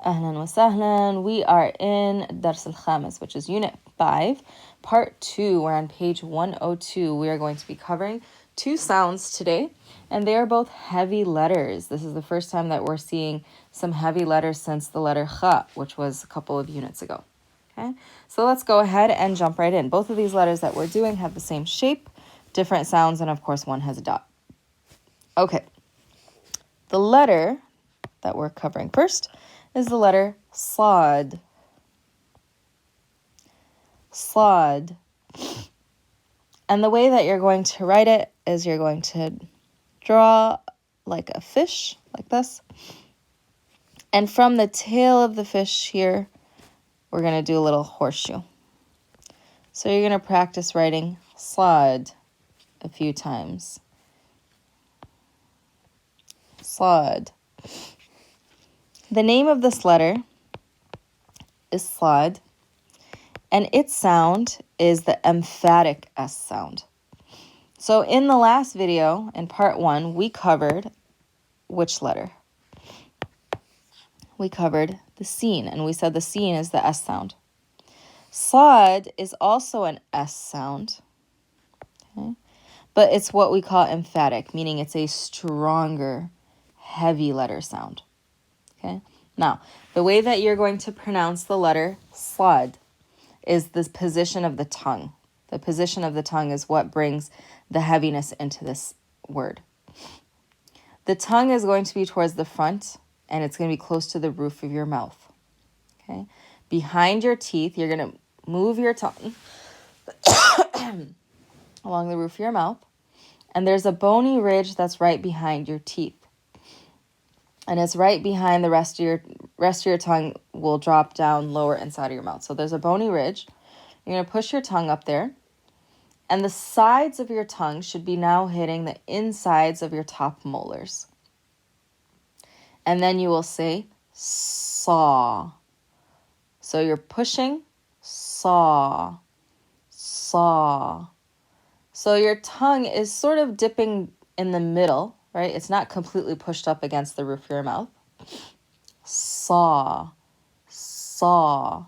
Ahlan wa sahlan. We are in Dars al-Khamis, which is Unit 5, Part 2. We're on page 102. We are going to be covering two sounds today, and they are both heavy letters. This is the first time that we're seeing some heavy letters since the letter Kha, which was a couple of units ago. Okay, so let's go ahead and jump right in. Both of these letters that we're doing have the same shape, different sounds, and of course one has a dot. Okay, the letter that we're covering first is the letter Slaad. Slaad. And the way that you're going to write it is you're going to draw like a fish, like this. And from the tail of the fish here, we're going to do a little horseshoe. So you're going to practice writing Slaad a few times. Slaad. The name of this letter is Slaad, and its sound is the emphatic S sound. So in the last video, in part 1, we covered which letter? We covered the sin, and we said the sin is the S sound. Slaad is also an S sound, okay? But it's what we call emphatic, meaning it's a stronger, heavy letter sound. Okay. Now, the way that you're going to pronounce the letter Slaad is the position of the tongue. The position of the tongue is what brings the heaviness into this word. The tongue is going to be towards the front, and it's going to be close to the roof of your mouth. Okay. Behind your teeth, you're going to move your tongue along the roof of your mouth, and there's a bony ridge that's right behind your teeth. And it's right behind the rest of your tongue will drop down lower inside of your mouth. So there's a bony ridge. You're going to push your tongue up there. And the sides of your tongue should be now hitting the insides of your top molars. And then you will say saw. So you're pushing saw, saw. So your tongue is sort of dipping in the middle, right? It's not completely pushed up against the roof of your mouth. Saw, saw,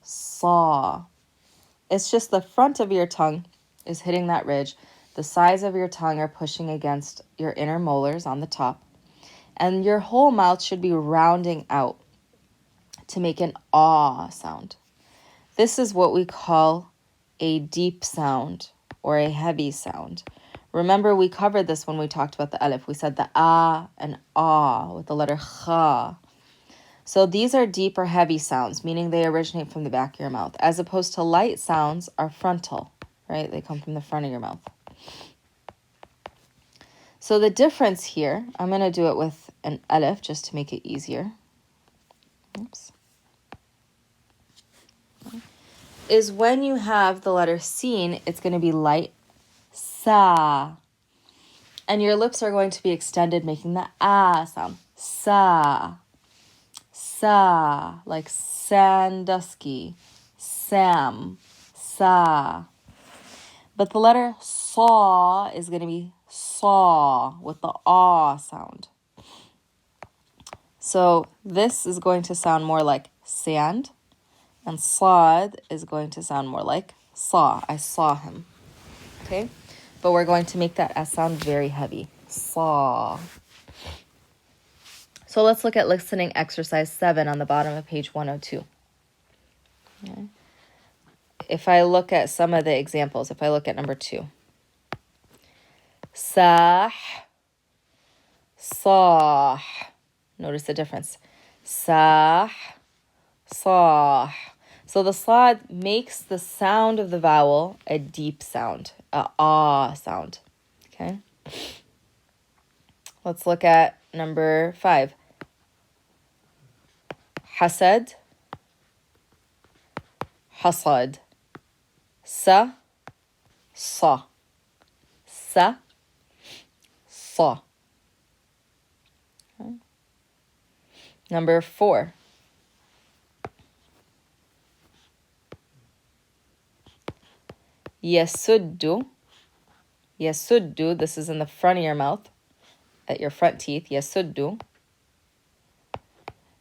saw. It's just the front of your tongue is hitting that ridge. The sides of your tongue are pushing against your inner molars on the top. And your whole mouth should be rounding out to make an ah sound. This is what we call a deep sound or a heavy sound. Remember, we covered this when we talked about the Alif. We said the ah and ah with the letter kha. So these are deep or heavy sounds, meaning they originate from the back of your mouth, as opposed to light sounds are frontal, right? They come from the front of your mouth. So the difference here, I'm going to do it with an Alif just to make it easier. Oops. Is when you have the letter sin, it's going to be light. Sa. And your lips are going to be extended, making the ah sound. Sa. Sa. Like Sandusky. Sam. Sa. But the letter saw is going to be saw with the ah sound. So this is going to sound more like sand. And Slaad is going to sound more like saw. I saw him. Okay? But we're going to make that S sound very heavy. Saw. So let's look at listening exercise 7 on the bottom of page 102. Okay. If I look at some of the examples, if I look at number 2. Sah. Sah. Notice the difference. Sah. Sah. So the Slaad makes the sound of the vowel a deep sound, a ah sound. Okay. Let's look at number 5. Hasad. Hasad. Sa. Sa. Sa. Sa. Okay. Number 4. Yasuddu. Yasuddu, this is in the front of your mouth, at your front teeth. Yasuddu.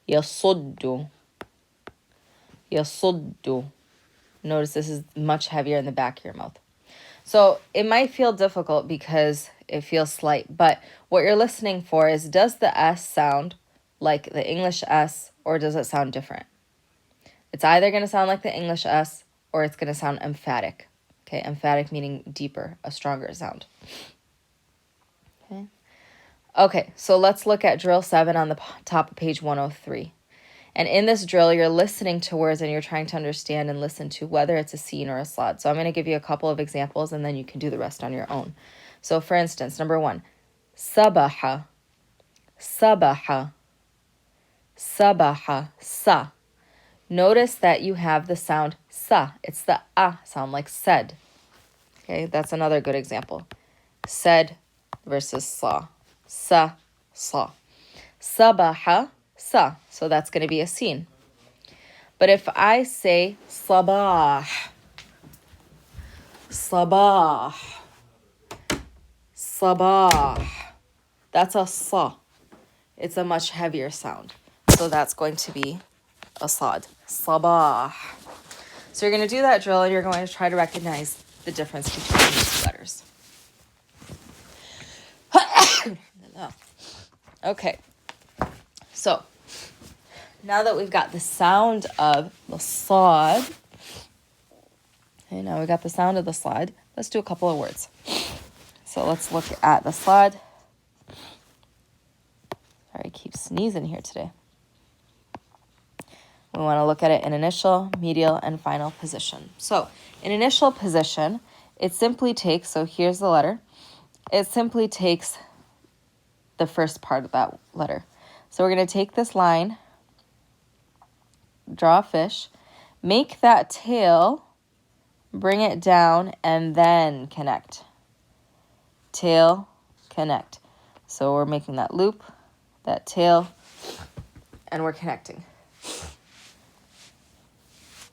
يصد. يصد. Notice this is much heavier in the back of your mouth. So it might feel difficult because it feels slight, but what you're listening for is, does the S sound like the English S or does it sound different? It's either going to sound like the English S or it's going to sound emphatic. Okay, emphatic meaning deeper, a stronger sound. Okay, so let's look at drill 7 on the top of page 103. And in this drill, you're listening to words and you're trying to understand and listen to whether it's a scene or a slaad. So I'm going to give you a couple of examples and then you can do the rest on your own. So for instance, number 1, sabaha, sabaha, sabaha, sa. Notice that you have the sound sa. It's the ah sound, like said. Okay, that's another good example. Said versus saw. Sa, saw. Sabaha, sa. So that's going to be a scene. But if I say sabah, sabah, sabah, that's a sa. It's a much heavier sound. So that's going to be a slaad. Sabah. So you're going to do that drill and you're going to try to recognize the difference between these letters. Okay. So now that we've got the sound of the slaad, okay, now we got the sound of the slaad, let's do a couple of words. So let's look at the slaad. Sorry, I keep sneezing here today. We want to look at it in initial, medial, and final position. So in initial position, it simply takes, so here's the letter, it simply takes the first part of that letter. So we're going to take this line, draw a fish, make that tail, bring it down, and then connect. Tail, connect. So we're making that loop, that tail, and we're connecting.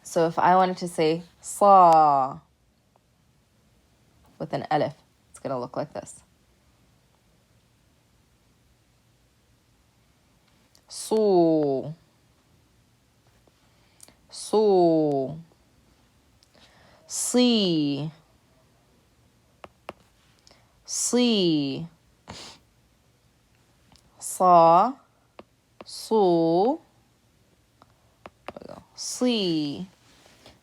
So if I wanted to say saw with an alif, it's going to look like this. So, so, see, see, saw, so, see.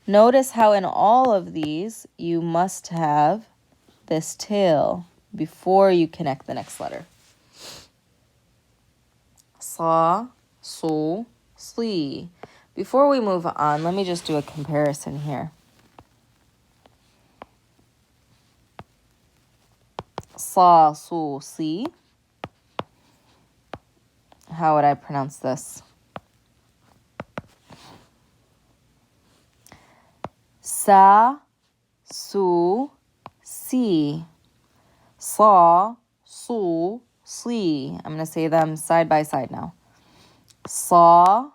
Notice how in all of these, you must have this tail before you connect the next letter. Saw, so, slee. Before we move on, let me just do a comparison here. Saw, so, slee. How would I pronounce this? Sa, su, si. Saw, su, slee. I'm going to say them side by side now. Saw,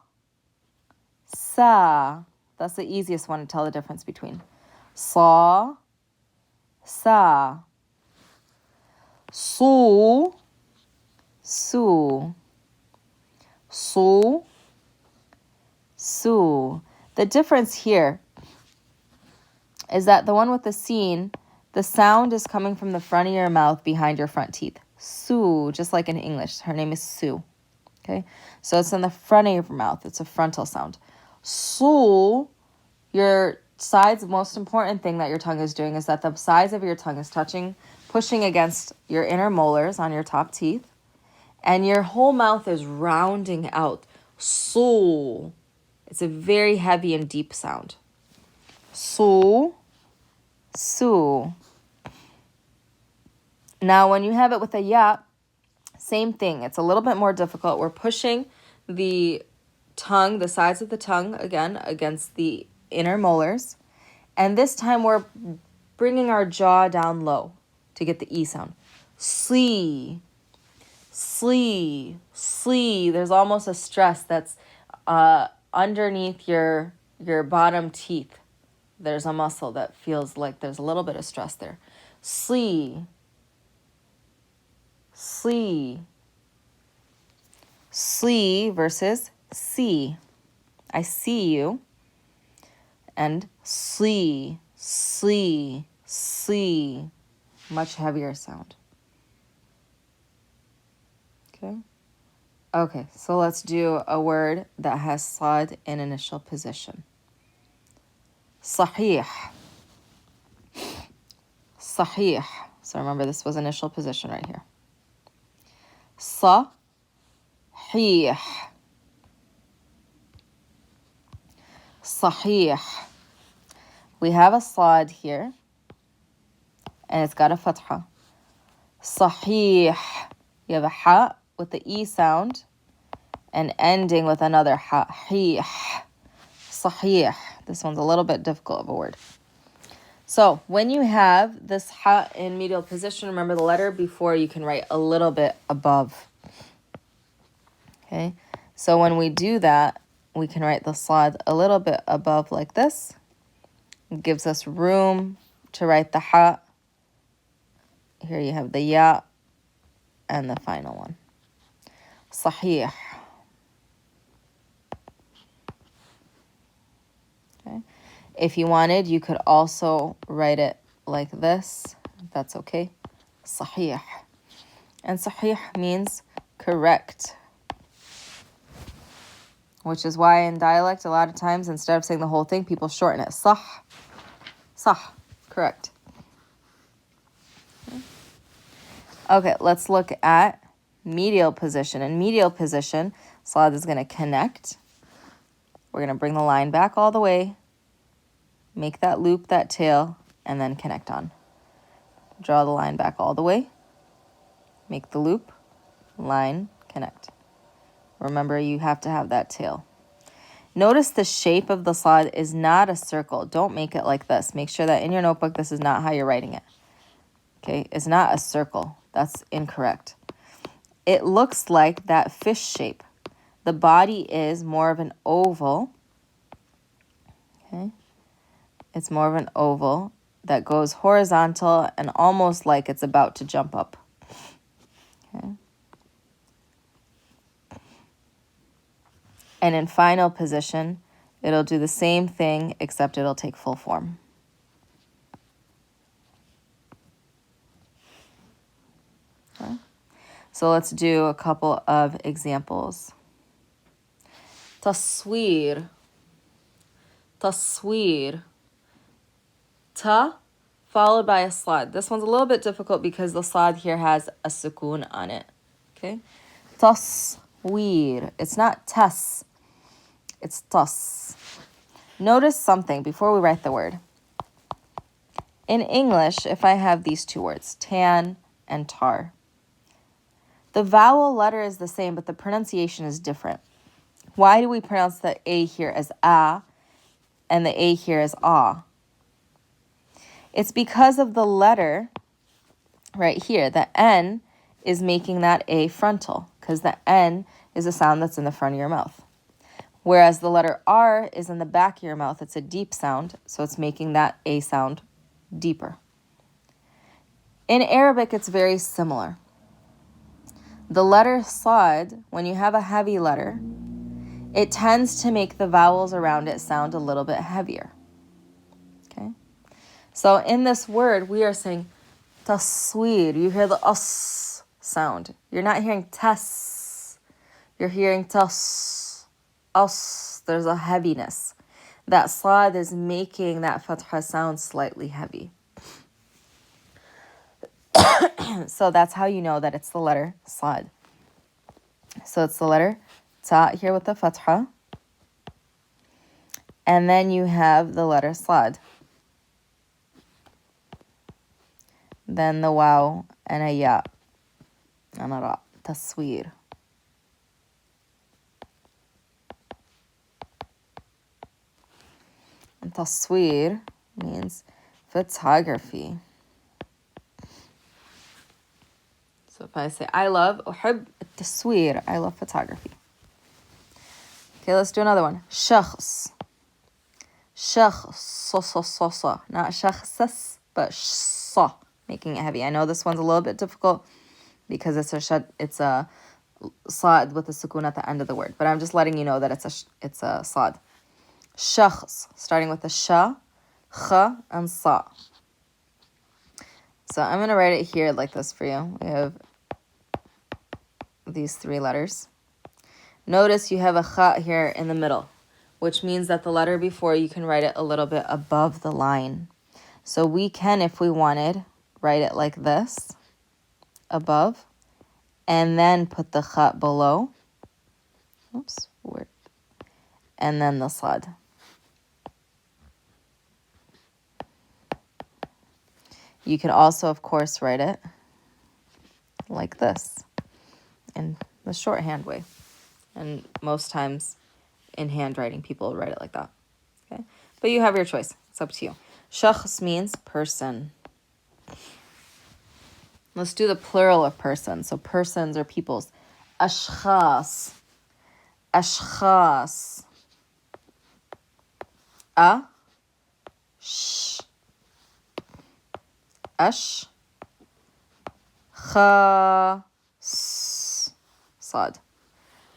sa. That's the easiest one to tell the difference between. Saw, sa. Su, su. Su, su. The difference here is that the one with the scene, the sound is coming from the front of your mouth behind your front teeth. Sue, just like in English. Her name is Sue. Okay? So it's in the front of your mouth. It's a frontal sound. Sue, your sides, the most important thing that your tongue is doing is that the sides of your tongue is pushing against your inner molars on your top teeth. And your whole mouth is rounding out. Sue. It's a very heavy and deep sound. Sue, su. Now, when you have it with a ya, same thing. It's a little bit more difficult. We're pushing the tongue, the sides of the tongue, again, against the inner molars. And this time, we're bringing our jaw down low to get the E sound. Slee, slee, slee. There's almost a stress that's underneath your bottom teeth. There's a muscle that feels like there's a little bit of stress there. Slee, slee. Slee versus see. I see you. And see. Much heavier sound. Okay. Okay, so let's do a word that has Slaad in initial position. Sahih. Sahih. So remember, this was initial position right here. Sahih. Sahih. We have a Slaad here, and it's got a fatha. Sahih. You have a ha with the E sound, and ending with another ha. Hih. Sahih. This one's a little bit difficult of a word. So when you have this ha in medial position, remember the letter before you can write a little bit above. Okay, so when we do that, we can write the Slaad a little bit above like this. It gives us room to write the ha. Here you have the ya and the final one. Sahih. Okay. If you wanted, you could also write it like this. That's okay. Sahih. And sahih means correct. Which is why in dialect, a lot of times, instead of saying the whole thing, people shorten it. Sah. Sah. Correct. Okay, let's look at medial position. In medial position, Slaad is going to connect. We're going to bring the line back all the way, make that loop, that tail, and then connect on. Draw the line back all the way, make the loop, line, connect. Remember, you have to have that tail. Notice the shape of the Slaad is not a circle. Don't make it like this. Make sure that in your notebook, this is not how you're writing it. Okay, it's not a circle. That's incorrect. It looks like that fish shape. The body is more of an oval. Okay, it's more of an oval that goes horizontal and almost like it's about to jump up. Okay. And in final position, it'll do the same thing, except it'll take full form. Okay. So let's do a couple of examples. Tasweer. Tasweer. Ta followed by a Slaad. This one's a little bit difficult because the Slaad here has a sukoon on it. Okay? Tasweer. It's not tas. It's tas. Notice something before we write the word. In English, if I have these two words, tan and tar, the vowel letter is the same, but the pronunciation is different. Why do we pronounce the A here as a and the A here as ah? It's because of the letter right here. The N is making that A frontal, because the N is a sound that's in the front of your mouth. Whereas the letter R is in the back of your mouth. It's a deep sound, so it's making that A sound deeper. In Arabic, it's very similar. The letter Slaad, when you have a heavy letter, it tends to make the vowels around it sound a little bit heavier. Okay? So in this word, we are saying tasweer. You hear the us sound. You're not hearing tas. You're hearing tas. Us. There's a heaviness. That Slaad is making that fatha sound slightly heavy. So that's how you know that it's the letter Slaad. So it's the letter ta here with the fatha. And then you have the letter Slaad. Then the waw and a ya and a ra. Tasweer. And tasweer means photography. So if I say, I love أحب التصوير, I love photography. Okay, let's do another one. شخص. شخص. Not شخص, but ص, making it heavy. I know this one's a little bit difficult because it's a Slaad with a sukun at the end of the word. But I'm just letting you know that it's a Slaad. Shakhs, starting with a sha, kha, and sa. So I'm going to write it here like this for you. We have these 3 letters. Notice you have a kha here in the middle, which means that the letter before you can write it a little bit above the line. So we can, if we wanted, write it like this, above, and then put the kha below. Oops, weird. And then the slaad. You can also, of course, write it like this in the shorthand way. And most times in handwriting, people write it like that. Okay, but you have your choice. It's up to you. Shakhs means person. Let's do the plural of person. So persons or peoples. Ashkhas. Ashkhas. A. Sh. Ash. Kha. Sad.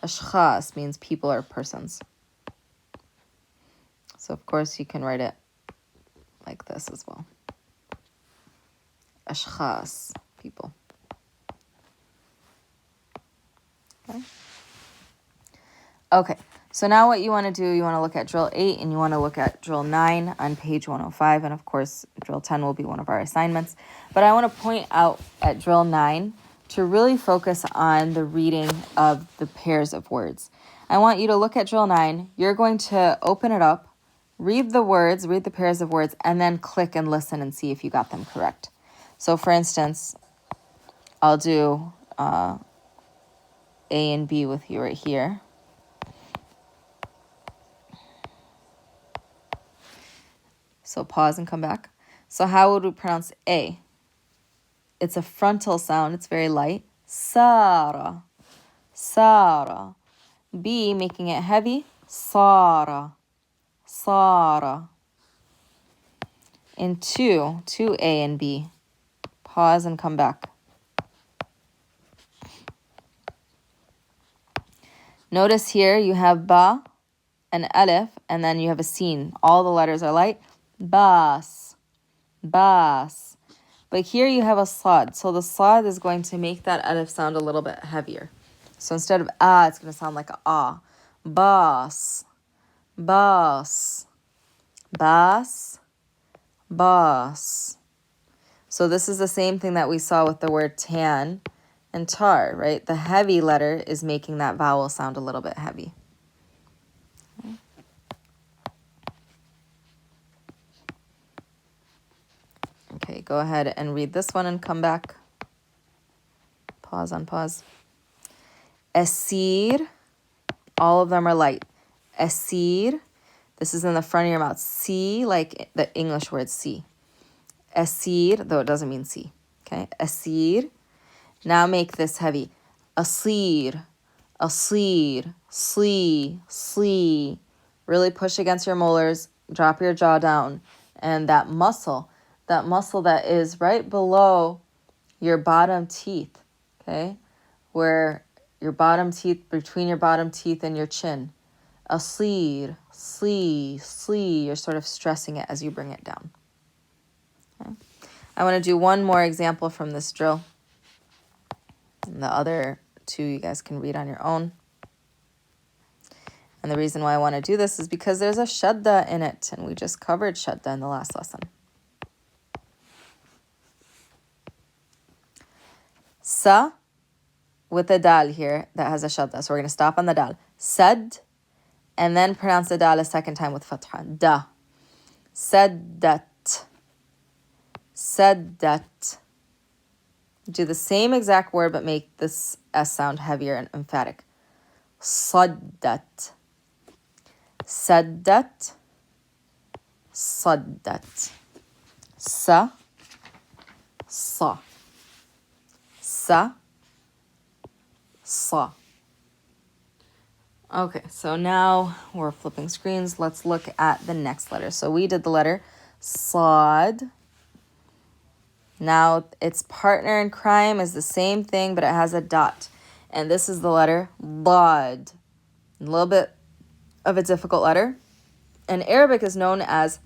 Ashkhas means people or persons. So of course you can write it like this as well. Ashkhas, people. Okay, so now what you want to do, you want to look at drill 8 and you want to look at drill 9 on page 105. And of course, drill 10 will be one of our assignments. But I want to point out at drill 9 to really focus on the reading of the pairs of words. I want you to look at drill 9. You're going to open it up, read the words, read the pairs of words, and then click and listen and see if you got them correct. So for instance, I'll do A and B with you right here. So pause and come back. So how would we pronounce A? It's a frontal sound. It's very light. Sara. Sara. B, making it heavy. Sara. Sara. And two A and B. Pause and come back. Notice here you have ba, an alif, and then you have a sin. All the letters are light. Bas. Bas. But here you have a slaad. So the slaad is going to make that alif sound a little bit heavier. So instead of ah, it's going to sound like a ah. Bas. Bas. Bas. Bas. So this is the same thing that we saw with the word tan and tar, right? The heavy letter is making that vowel sound a little bit heavy. Okay, go ahead and read this one and come back. Pause on pause. Asir, all of them are light. Asir, this is in the front of your mouth. See, like the English word see. Asir, though it doesn't mean see. Okay, asir. Now make this heavy. Asir, asir, slee, slee. Really push against your molars. Drop your jaw down. And that muscle that is right below your bottom teeth, okay? Where your bottom teeth, between your bottom teeth and your chin. A sleed, slee, slee. You're sort of stressing it as you bring it down. Okay? I want to do one more example from this drill. And the other two you guys can read on your own. And the reason why I want to do this is because there's a shadda in it, and we just covered shadda in the last lesson. Sa with a dal here that has a shadda. So we're going to stop on the dal. Sad, and then pronounce the dal a second time with fatha. Da. Saddat. Saddat. Do the same exact word, but make this S sound heavier and emphatic. Saddat. Saddat. Saddat. Sa. Sa. Sa. Sa. Okay, so now we're flipping screens. Let's look at the next letter. So we did the letter Slaad. Now its partner in crime is the same thing, but it has a dot. And this is the letter Dad. A little bit of a difficult letter. And Arabic is known as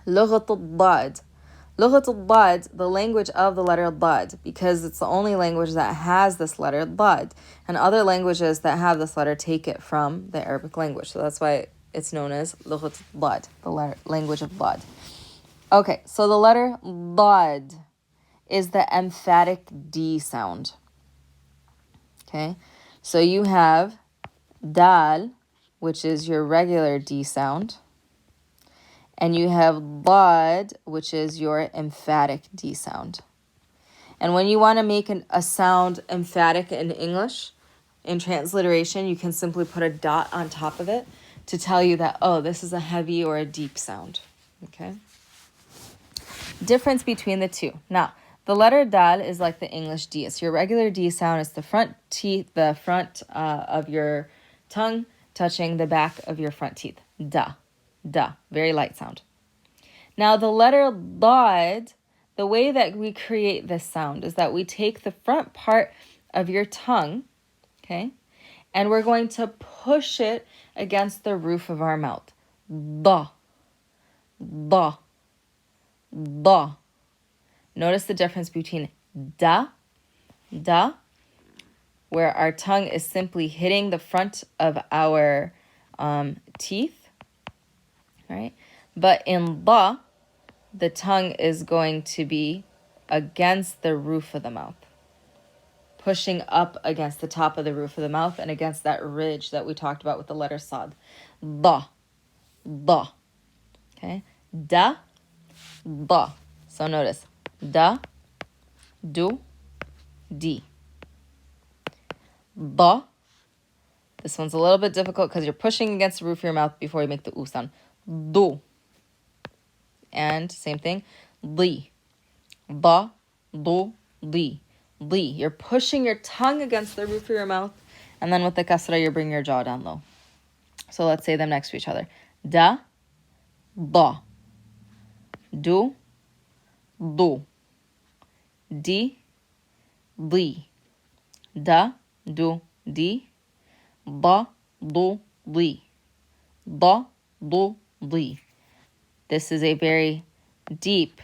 لغة الضاد. لغة الضاد, the language of the letter Dad, because it's the only language that has this letter Dad. And other languages that have this letter take it from the Arabic language. So that's why it's known as لغة الضاد, the language of Dad. Okay, so the letter Dad is the emphatic D sound. Okay, so you have Dal, which is your regular D sound. And you have Dad, which is your emphatic D sound. And when you want to make a sound emphatic in English, in transliteration, you can simply put a dot on top of it to tell you that, oh, this is a heavy or a deep sound. Okay? Difference between the two. Now, the letter Dal is like the English D. It's your regular D sound. It's the front teeth, the front of your tongue touching the back of your front teeth. Da. Da. Very light sound. Now, the letter Dad, the way that we create this sound is that we take the front part of your tongue, okay, and we're going to push it against the roof of our mouth. Da. Da. Da. Notice the difference between da, where our tongue is simply hitting the front of our teeth, right? But in ba, the tongue is going to be against the roof of the mouth, pushing up against the top of the roof of the mouth and against that ridge that we talked about with the letter Slaad. Da, da. Okay? Da, da. So notice, da, do, di. Da. This one's a little bit difficult because you're pushing against the roof of your mouth before you make the oo sound. Do. And same thing, li. Da, do, li. Li. You're pushing your tongue against the roof of your mouth, and then with the kasra, you're bringing your jaw down low. So let's say them next to each other. Da, da. Do, do. Di, li. Da, do, di. Da, do, li. Da, do, li. This is a very deep,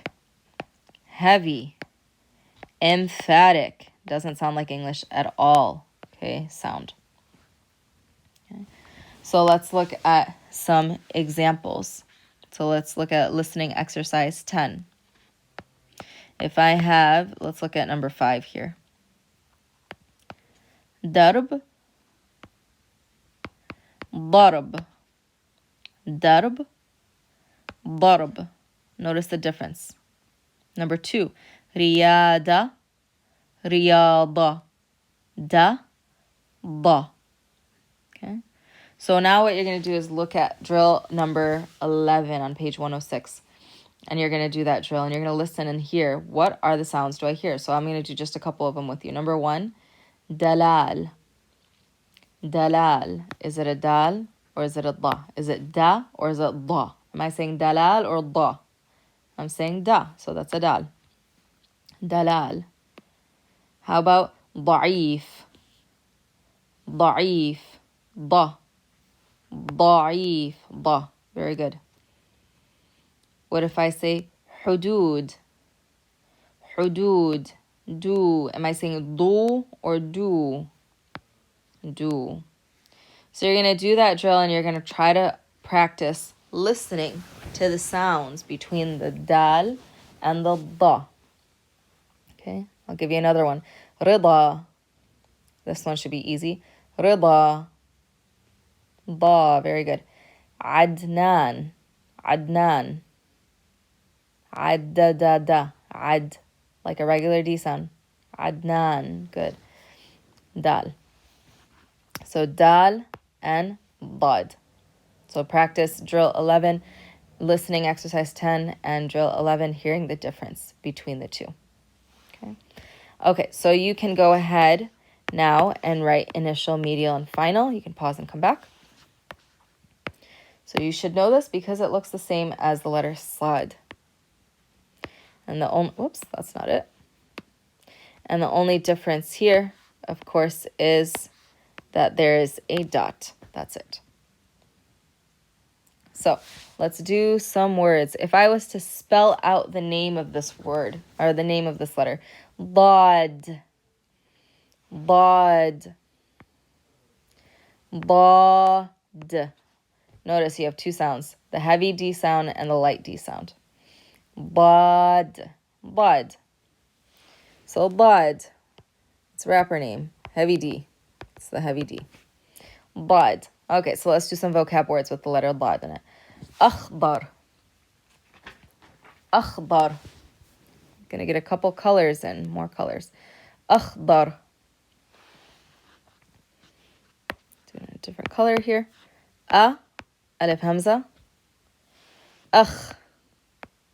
heavy, emphatic, doesn't sound like English at all, okay, sound. Okay. So let's look at some examples. So let's look at listening exercise 10. If I have, let's look at number 5 here. Darb, darb, darb, darb. Notice the difference. Number 2, riyada, riyada, da, da. Okay. So now what you're going to do is look at drill number 11 on page 106. And you're going to do that drill and you're going to listen and hear what are the sounds do I hear. So I'm going to do just a couple of them with you. Number 1, dalal. Dalal. Is it a dal or is it a da? Is it da or is it da? Am I saying dalal or da? I'm saying da, so that's a dal. Dalal. How about da'if? Da'if. Da. Da'if. Da. Very good. What if I say hudud? Hudud. Do. Am I saying do or do? Do. So you're going to do that drill and you're going to try to practice listening to the sounds between the dal and the da. Okay, I'll give you another one. Rida. This one should be easy. Rida. Da. Very good. Adnan. Adnan. Ad-da-da-da. Ad. Like a regular D sound. Adnan. Good. Dal. So dal and dad. So practice drill 11, listening exercise 10, and drill 11, hearing the difference between the two. Okay, so you can go ahead now and write initial, medial, and final. You can pause and come back. So you should know this because it looks the same as the letter Slaad. And the only, whoops, that's not it. And the only difference here, of course, is that there is a dot. That's it. So let's do some words. If I was to spell out the name of this word, or the name of this letter, ضاد, ضاد, ضاد. Notice you have two sounds, the heavy D sound and the light D sound. ضاد, ضاد. So ضاد, it's a rapper name, heavy D. It's the heavy D. ضاد. Okay, so let's do some vocab words with the letter ضاد in it. أخضر, أخضر. Gonna get a couple colors in, more colors. أخضر. Doing a different color here. Alif Hamza.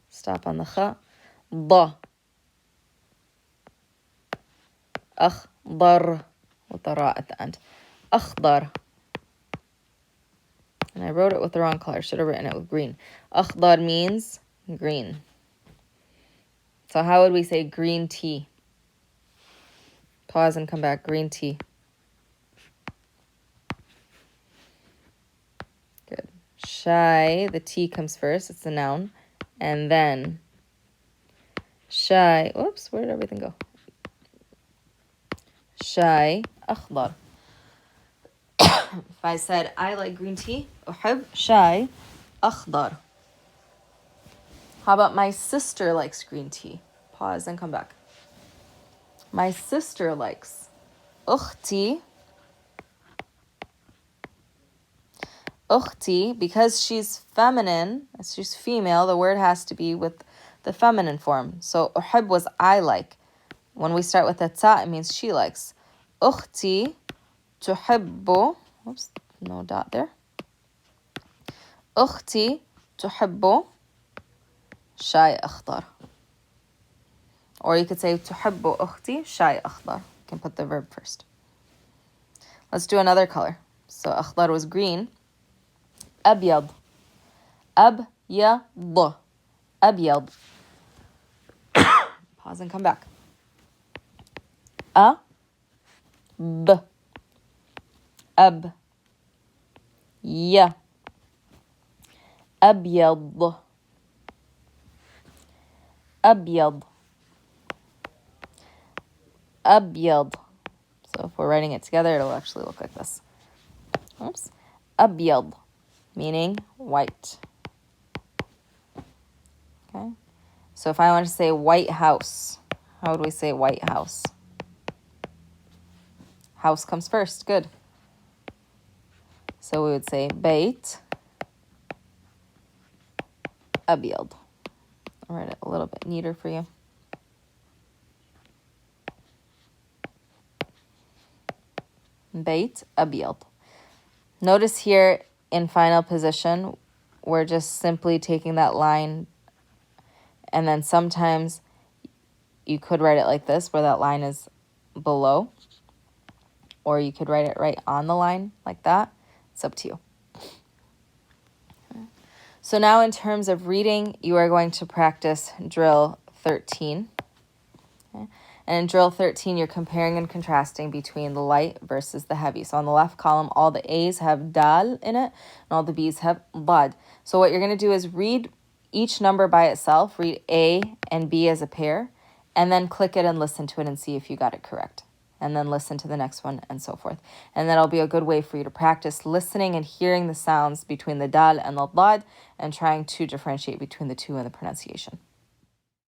Stop on the kha. ض. أخضر with the ra at the end. أخضر. And I wrote it with the wrong color. Should have written it with green. أخضر means green. So how would we say green tea? Pause and come back. Green tea. Good. Shy, the T comes first. It's the noun. And then shy. Whoops, where did everything go? Shy, أخضر. If I said, I like green tea, أحب شاي أخضر. How about my sister likes green tea? Pause and come back. My sister likes. أختي. أختي, because she's feminine, she's female, the word has to be with the feminine form. So أحب was I like. When we start with a ta, it means she likes. أختي تحب. Oops, no dot there. أختي تحب شاي أخضر. Or you could say تحب أختي شاي أخضر. You can put the verb first. Let's do another color. So أخضر was green. أبيض. أبيض. أبيض. Pause and come back. B. أب. يا. أبيض. أبيض. أبيض. So if we're writing it together, it'll actually look like this. Oops. أبيض, meaning white. Okay. So if I want to say White House, how would we say White House? House comes first. Good. So we would say بيت أبيض. I'll write it a little bit neater for you. بيت أبيض. Notice here in final position, we're just simply taking that line, and then sometimes you could write it like this, where that line is below, or you could write it right on the line like that. It's up to you. So now in terms of reading, you are going to practice drill 13. Okay? And in drill 13, you're comparing and contrasting between the light versus the heavy. So on the left column, all the A's have dal in it, and all the B's have bad. So what you're going to do is read each number by itself, read A and B as a pair, and then click it and listen to it and see if you got it correct. And then listen to the next one and so forth. And that'll be a good way for you to practice listening and hearing the sounds between the dal and the dad and trying to differentiate between the two in the pronunciation.